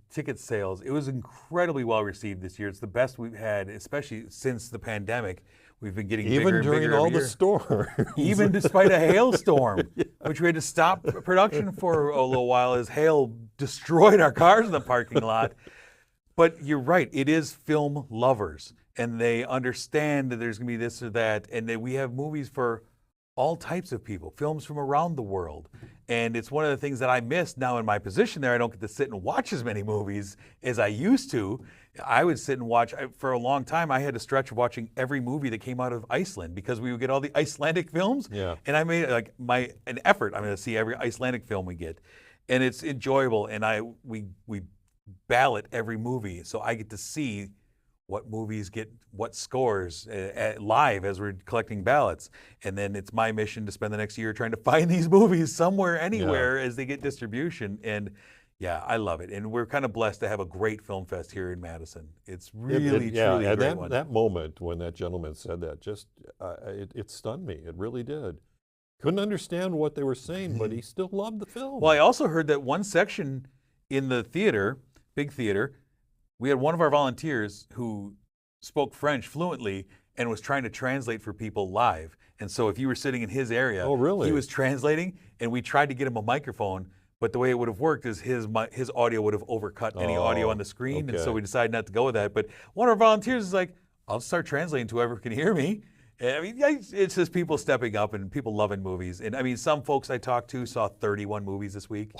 ticket sales. It was incredibly well received this year. It's the best we've had, especially since the pandemic. We've been getting Even bigger and during bigger all every the year. storms. Even despite a hailstorm, which we had to stop production for a little while as hail destroyed our cars in the parking lot. But you're right, it is film lovers, and they understand that there's going to be this or that, and that we have movies for all types of people, films from around the world. And it's one of the things that I miss now in my position there. I don't get to sit and watch as many movies as I used to. I would sit and watch, for a long time, I had a stretch of watching every movie that came out of Iceland because we would get all the Icelandic films. Yeah. And I made an effort. I'm going to see every Icelandic film we get. And it's enjoyable. And we ballot every movie. So I get to see what movies get what scores live as we're collecting ballots. And then it's my mission to spend the next year trying to find these movies somewhere, anywhere, as they get distribution. And yeah, I love it. And we're kind of blessed to have a great film fest here in Madison. It's really, truly a great one. That moment when that gentleman said that, just it stunned me. It really did. Couldn't understand what they were saying, but he still loved the film. Well, I also heard that one section in the theater, big theater, we had one of our volunteers who spoke French fluently and was trying to translate for people live. And so if you were sitting in his area, Oh, really? he was translating, and we tried to get him a microphone, but the way it would have worked is his audio would have overcut any audio on the screen, and so we decided not to go with that. But one of our volunteers is like, I'll start translating to whoever can hear me. And I mean, it's just people stepping up and people loving movies. And I mean, some folks I talked to saw 31 movies this week.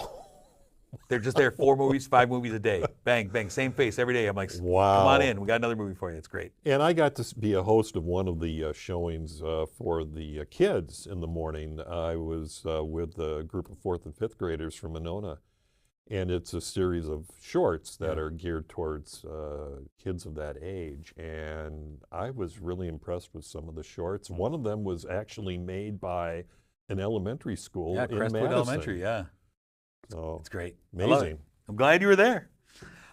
They're just there 4 movies, 5 movies a day. Bang, bang, same face every day. I'm like, wow. Come on in. We got another movie for you. It's great. And I got to be a host of one of the showings for the kids in the morning. I was with a group of 4th and 5th graders from Monona. And it's a series of shorts that are geared towards kids of that age. And I was really impressed with some of the shorts. One of them was actually made by an elementary school in Crestwood Madison. Elementary, yeah. So It's great. amazing. I'm glad you were there.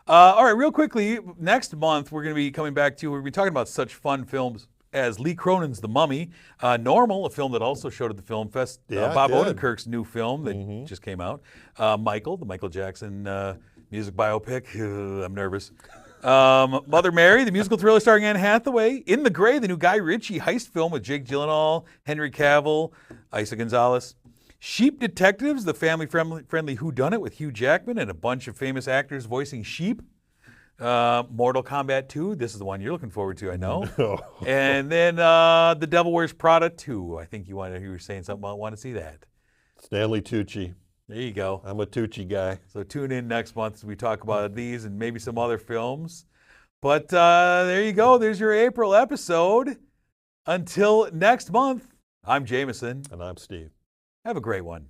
All right, real quickly, next month we're going to be coming back to, we're going to be talking about such fun films as Lee Cronin's The Mummy, Normal, a film that also showed at the Film Fest, Bob Odenkirk's new film that just came out, Michael, the Michael Jackson music biopic, I'm nervous, Mother Mary, the musical thriller starring Anne Hathaway, In the Gray, the new Guy Ritchie heist film with Jake Gyllenhaal, Henry Cavill, Isa Gonzalez, Sheep Detectives, the family-friendly whodunit with Hugh Jackman and a bunch of famous actors voicing sheep. Mortal Kombat 2, this is the one you're looking forward to, I know. And then The Devil Wears Prada 2. I think you were saying something about want to see that. Stanley Tucci. There you go. I'm a Tucci guy. So tune in next month as we talk about these and maybe some other films. But there you go. There's your April episode. Until next month, I'm Jameson. And I'm Steve. Have a great one.